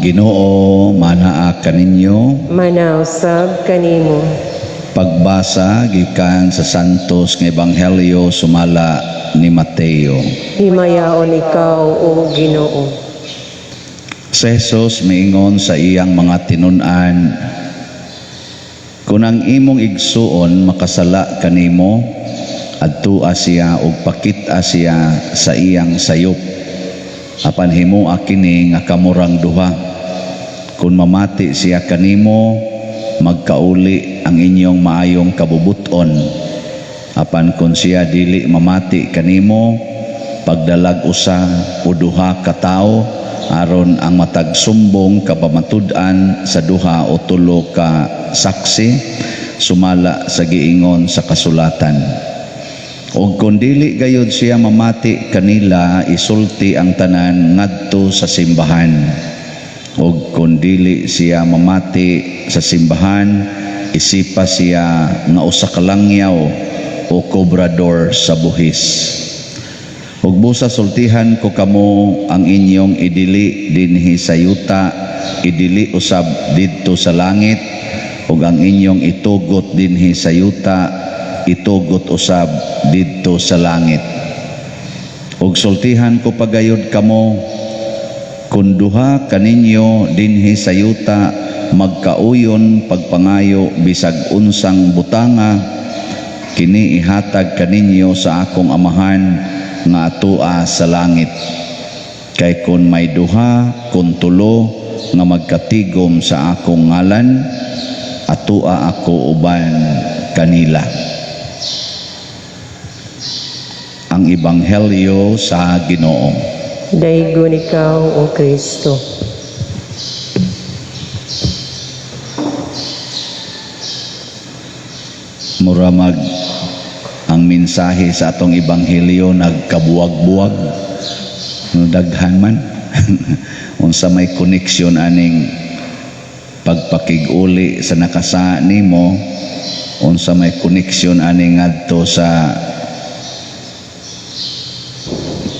Ginoo manaa kaninyo. Manausab kanimo. Pagbasa gikan sa Santos nga Ebanghelyo sumala ni Mateo. Himayaon ikaw o Ginoo. Si Jesus miingon sa iyang mga tinun-an, kung ang imong igsuon makasala kanimo, adtua siya ug pakit-a siya sa iyang sayop. Apan himoa kini nga kamurang duha. Kung mamati siya kanimo, magkauli ang inyong maayong kabubuton. Apan kung siya dili mamati kanimo, pagdalag usa o duha ka tawo aron ang matagsumbong kapamatud-an sa duha o tulo ka saksi sumala sa giingon sa kasulatan. O kung dili gayud siya mamati kanila, isulti ang tanan ngadto sa simbahan. O kung dili siya mamati sa simbahan, isipa siya nga usa ka langyaw o kobrador sa buhis. Ug busa sultihan ko kamo ang inyong idili dinhi sa yuta, idili usab didto sa langit, ug ang inyong itugot dinhi sa yuta, itugot usab didto sa langit. Ug sultihan ko pagayod kamo, kung duha kaninyo dinhi sa yuta magkauyon pagpangayo bisag unsang butanga, kini ihatag kaninyo sa akong amahan nga atua sa langit. Kay kun may duha kun tulo nga magkatigom sa akong ngalan, atua ako uban kanila. Ang Ebanghelyo sa Ginoo. Daigon ikaw o Kristo. Muramag ang mensahe sa atong Ebanghelyo nagkabuwag-buwag, daghan man. Unsa may koneksyon aning pagpakig-uli sa nakasa nimo, unsa may koneksyon aning ngadto sa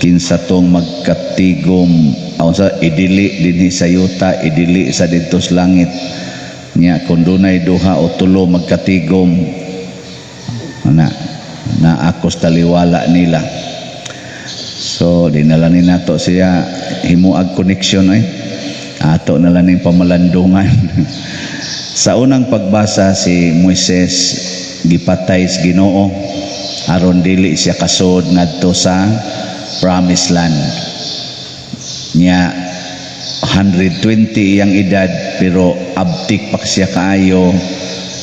kinsa tong magkatigom, unsa idili dinhi sa yuta, idili sa didto sa langit nya. Kun dunay duha o tulo magkatigom, na akos taliwala nila. So dinala ni nato siya himuag koneksyon ato na lang ning pamalandungan. Sa unang pagbasa, si Moises gipatay sa Ginoo aron dili siya kasud ngadto sa Promised Land nya. 120 iyang edad pero abtik pa siya kaayo,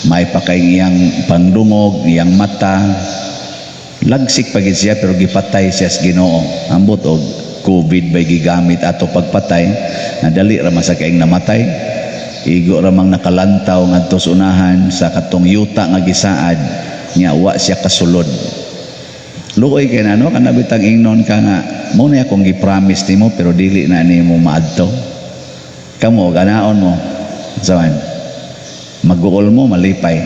may pa kay iyang pandungog, iyang mata, lagsik pa gid siya pero gipatay siya sa Ginoo. Ambot og COVID bay gigamit ato pagpatay, nadali ra man sa kaing namatay, igo ra mang nakalantaw ngadto sa unahan sa katong yuta nga gisaad nya, wa siya kasulod. Luoy kay nano kana bitang ingnon ka nga mo na akong gi-promise nimo pero dili na nimo maadto. Kamo ganaon mo sawan mag-uol mo malipay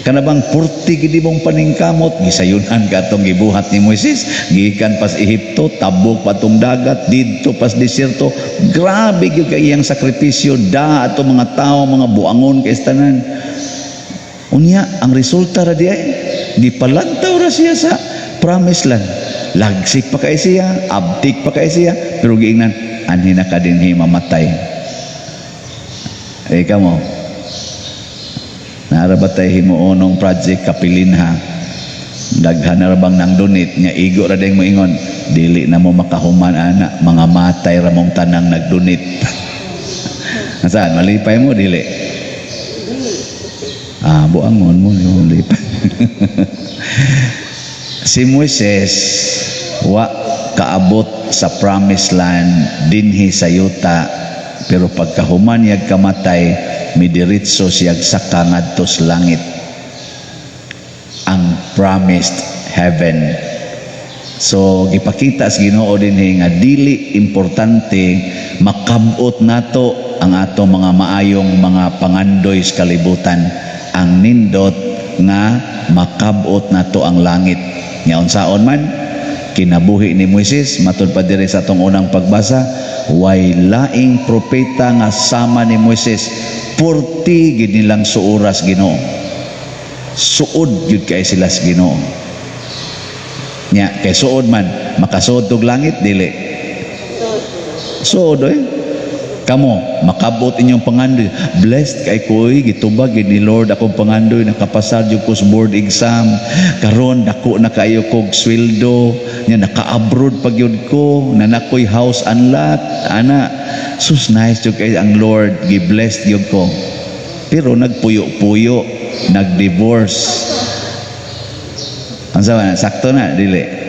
kana bang 40 gid mong paningkamot gisayunan ka atong gibuhat ni Moises gikan pas Ehipto, tabok patong dagat didto pas desierto. Grabe gyud kay iyang sakripisyo da ato mga tao mga buangon kay tanan. Unya ang resulta ra diay gipalantaw ra siya sa Promised Land. Lagsik pa kay siya, abtik pa kay siya, pero giingnan anhi na ka dinhi mamatay. Ay kamo narabatay himuonong project kapilinha, daghan na bang nang donate nya, igo ra ding moingon dili na mo makahuman ana, mga matay ra mong tanang nagdonate. Saan malipay mo dili? Buangon mo yung lipat. Si Moises wa kaabot sa promised land dinhi sa yuta, pero pagkahuman yag kamatay midiritso siyag saka ngadto sa langit, ang promised heaven. So gipakita sa Ginoo dinhi nga dili importante makabot nato ang ato mga maayong mga pangandoy sa kalibutan. Ang nindot nga makabot nato ang langit. Nya unsaon man kinabuhi ni Moises, matud pa diri sa atong unang pagbasa, way laing propeta nga sama ni Moises, 40 gid nilang suoras Ginoo. Suod gyud kay sila sa Ginoo. Nya kay suod man makasuod tog langit dili. Suod kamo makabot inyong pangandoy. Blessed kay koy gitubag ni Lord akong pangandoy, nakapasad jud ko sa board exam, karon dako na kayo kog sweldo, nya naka-abroad pag yun ko, nanakoy house unlock ana. Sus nice jud kay ang Lord, gi-blessed jud ko. Pero nagpuyo-puyo, nag-divorce. Ansa man sakto na dili.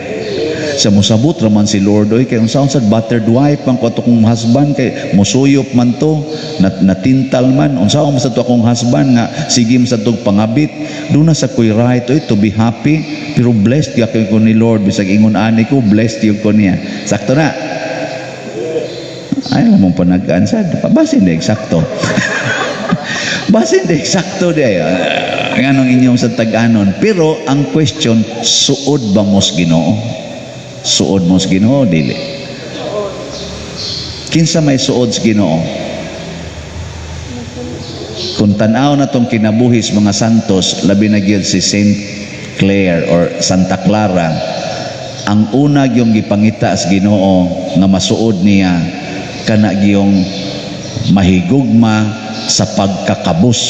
Sa musabot raman si Lord kay unsaon sad battered wife ang ko akong husband, kay musuyop man to, natintal man, unsaon man sa to akong husband nga sige sa tog pangabit, do na sa koy right to be happy, pero blessed gyud ko ni Lord bisag ingon ani ko blessed gyud ko niya. Sakto na. Ay lamang panag-ansad basin di eksakto. Basin di eksakto di nganong inyong sa tag-anon, pero ang question, suod ba mos Ginoo? Suod mo sa Ginoo dili. Kinsa may suod sa Ginoo? Kung tan-aw na tong kinabuhis mga santos, labi na gyud si Saint Clare or Santa Clara, ang una gyung gipangita sa Ginoo nga masuod niya kana gyung mahigugma sa pagkakabus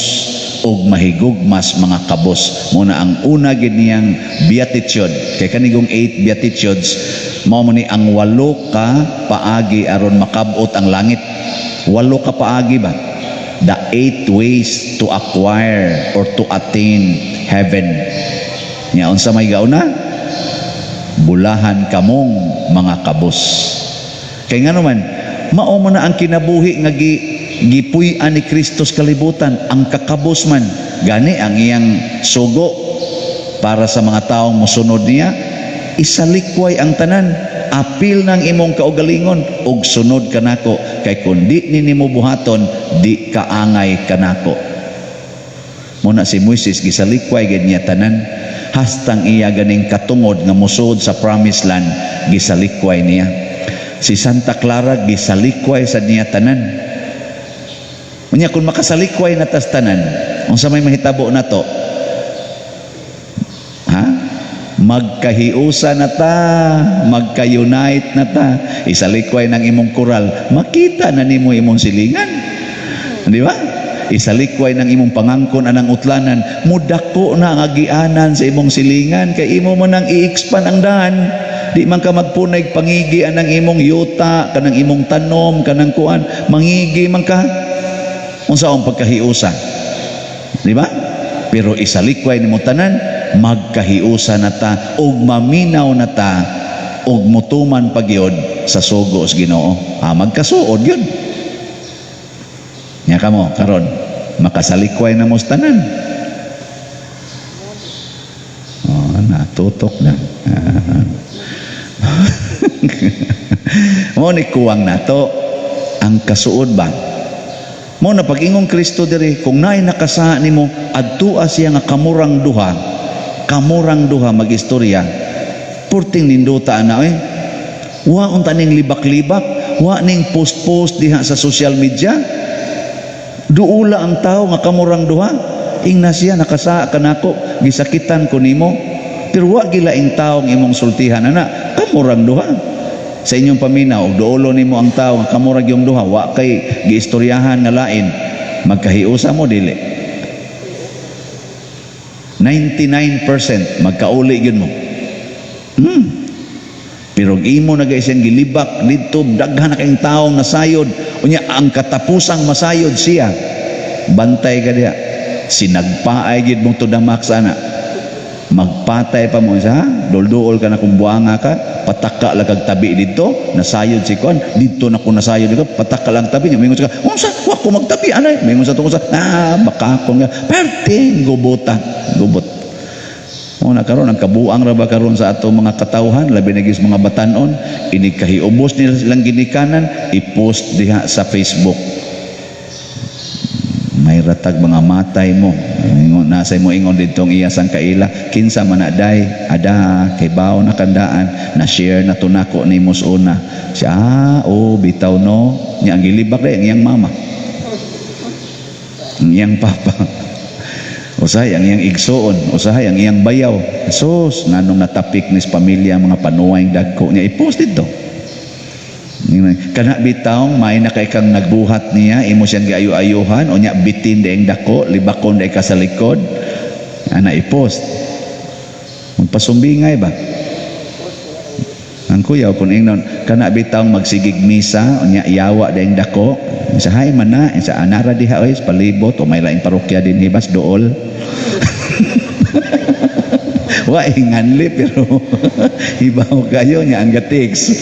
og mahigugmas mga kabos. Muna ang una gid niyang beatitude, kay kanigong 8 beatitudes mao ni ang 8 ka paagi aron makabot ang langit. 8 ka paagi ba? The 8 ways to acquire or to attain heaven. Nya unsa may gauna? Bulahan kamong mga kabos. Kay ngano man mao man na ang kinabuhi nga gipuy-an ni Kristo sa kalibutan, ang kakabos man gani ang iyang sugo para sa mga taong mosunod niya. Isalikway ang tanan, apil ng imong kaugalingon ug sunod kanako, kay kun di nimo buhaton di kaangay kanako. Muna si Moises gisalikway gid niya tanan, hastang iya ganing katungod nga musud sa promised land gisalikway niya. Si Santa Clara gisalikway sa niya tanan. Unya kung makasalikway na tas tanan, unsa may mahitabo na to? Magkahiusa na ta, magka-unite na ta. Isalikway ng imong koral, makita na nimo imong silingan. Di ba? Isalikway ng imong pangangkon anang utlanan, mudako na ang agianan sa imong silingan, kay imo man nang i-expand ang dahan. Di man ka magpunay pangigi anang imong yuta, kanang imong tanom, kanang kuan, mangigi man ka. Unsa ang pagkahiusa? Di ba? Pero isalikway nimo tanan, magkahiusa na ta ug maminaw na ta ug mutuman pagyod sa sugo sa Ginoo. Magkasuod yun. Nya kamo karon makasalikway na mo sa tanan. Natutok na. Mo ni kuwang nato ang kasuod ba? Mo na pag-ingong Kristo diri, kung naay nakasaha nimo adtua siya nga kamurang duha magistorya, purting ninduta na wa unta ning libak-libak, wa ning post-post diha sa social media. Duula ang tao nga kamurang duha, ingna siya nakasaha kanako, gisakitan ko nimo, pero wa gilaing tao ang imong sultihan ana, kamurang duha. Sa inyong paminaw, duulo nimo ang tao nga kamurag yung duha, wa kay giistoryahan nga lain, magkahiusa mo dili. 99% magkauli gyud mo. Pero imo na guys yan gilibak dito, daghan na kayong taong nasayod, unya ang katapusang masayod siya, bantay ka diha. sinagpaay gid mong tudamak sana. Magpatay pa mo sa dol-duol ka na kung buanga ka, pataka lang kag tabi dito, nasayod si kuan, dito na ko nasayod dito, pataka lang tabi niya. Mingon ka, unsa wa ko magtabi anay. Mingon sa tungod sa bakakon nga, perting gubot. Una karon ang kabuang ra ba karon sa ato mga katawhan, labi na gis mga batanon, ini kahiubos nila silang ginikanan, i-post diha sa Facebook. May ratag mga matay mo, ingon nasay mo ingon didtong iyasang kaila, kinsa man aday ada kay bawo na kandaan na share na tunako ni musuna siya bitaw no nya ang gilibak day ang iyang mama, ang iyang papa, usahay ang iyang igsoon, usahay ang iyang bayaw. Sus nganong natapik nis pamilya mga panuwayng dagko niya i-post dito. Kana bitawng may na kay kang nagbuhat niya, imo siyang giayo-ayuhan o nya bitin daing dako, libakon day ka sa likod, ana i-post. Magpasumbingay ba? Ang kuyaw kung ingnon kana bitawng magsigig misa o nya yawa daing dako, sahay man na sa anara diha oy palibot o may laing parokya din hibas dool. Wa inganli pero hibaw kayo nya ang gatiks.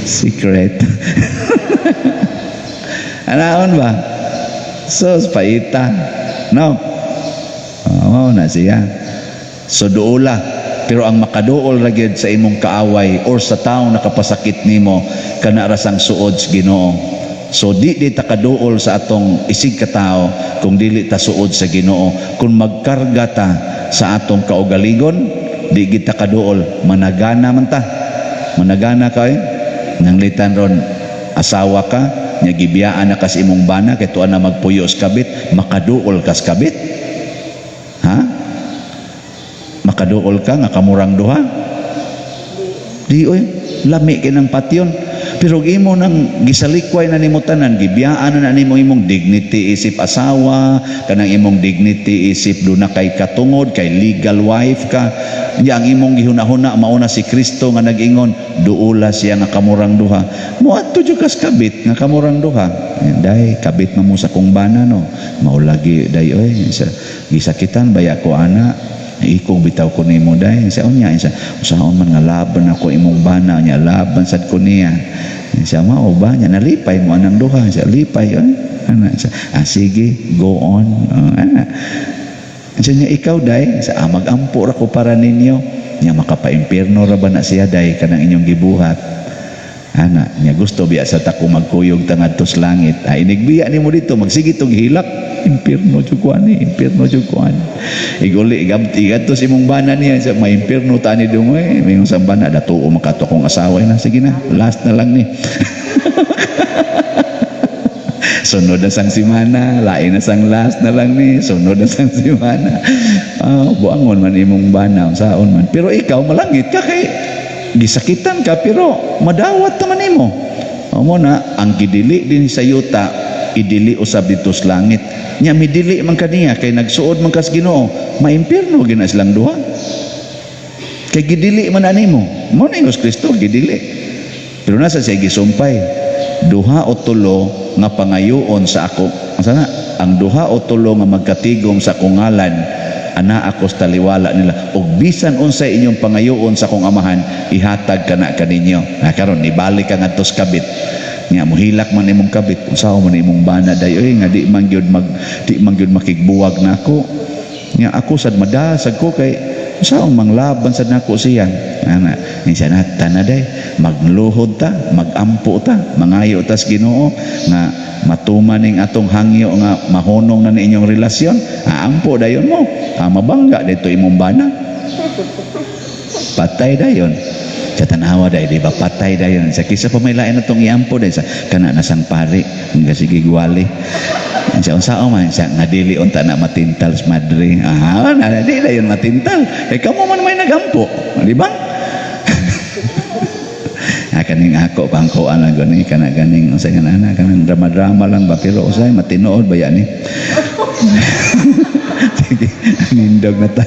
Secret. Anaon ba? Sos paita. No. Na siya. So duola. Pero ang makaduol ra gyud sa imong kaaway or sa taong nakapasakit nimo kana rasang suod sa Ginoo. So di ta kaduol sa atong isig ka tao kung dili ta suod sa Ginoo. Kung magkarga ta sa atong kaugaligon, di kita kaduol, managana man ta. Managana ka nang litan ron asawa ka nya gibiyaan na kas imong bana kay tuwa na magpuyos kabit, makaduol kas kabit. Ha? Makaduol ka nga kamurang duha? Di oy, lami kinang patyon. Pero imo nang gisalikway na nimo tanan, gibiyaan na nimo imong dignity isip asawa, kanang imong dignity isip duna kay katungod, kay legal wife ka. Yang imong gihuna-huna mauna si Kristo nga nag-ingon, duula siya nga kamurang duha. Moadto jud kas kabit nga kamurang duha. Day kabit mo sa kong bana no. Maulagi day oy, gisakitan baya ko ana. Ikong bitaw ko nimo day sa unya isa usaon man nga laban ako imong bana nya laban sad ko niya siya mao ba nya nalipay mo anang duha siya lipay ana sige go on ana siya nya ikaw day sa magampo ra ko para ninyo nya makapaimpierno ra ba na siya day kanang inyong gibuhat ana nya gusto biya sa ta ko magkuyog tangad tos langit inigbiya nimo dito magsige tong hilak impierno jud kuan iguli igabti gadto si imong bana niya sa may impierno tani dungoy mingon sa bana datuo makato kong asawa na sige na last na lang ni sunod na sang simana lain na sang last na lang ni sunod na sang simana buangon man imong bana saon man pero ikaw malangit ka kay gisakitan ka pero madawat naman nimo mo na ang gidili din sa yuta idili usab dito sa langit nya midili man kaniya kay nagsuod man kas Ginoo maimpierno gina silang duha kay gidili man animo mo na Ingos Kristo gidili pero nasa siya gisumpay duha o tulo nga pangayoon sa ako sana ang duha o tulo nga magkatigom sa kungalan ana ako sa taliwala nila ug bisan unsay inyong pangayoon sa kong amahan ihatag kana kaninyo karon ibalik ka ngadto sa kabit nga mohilak man imong kabit unsa man imong bana dayoy nga di man gyud makigbuwag nako nga ako sad madasag ko kay unsa manglaban sad nako siya ana insa na tanaday magluhod ta magampo ta mangayo ta sa Ginoo nga matuman ning atong hangyo nga mahunong na inyong relasyon ampo dayon mo mabangga dito imong bana patay dayon sa tanawa day di ba patay dayon sa kisa pa may lain natong iampo day sa kana nasang pari nga sige gwali sa unsa man sa ngadili unta na matintal sa madre na di dayon matintal kamo man may nagampo di ba kaning ako bangko ana gani kana ganing unsay nga ana kanang drama-drama lang ba pero usay matinood ba yan sige nindog na ta